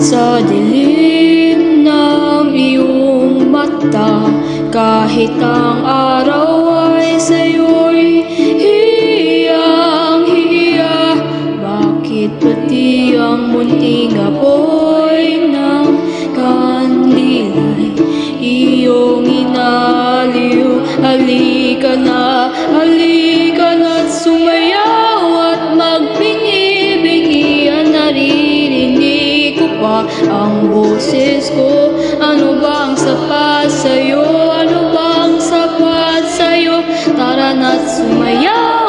sa dilim ng iyong mata. Kahit ang araw ay sa'yo'y hiyang-hiya, bakit pati ang munting apoy ng kandila'y iyong inaliw? Halika na't sumayaw at magbingi-bingi. Naririnig ko pa ang boses ko. Ano bang sapat sa'yo? Ano bang sapat sa'yo? Tara na't sumayaw.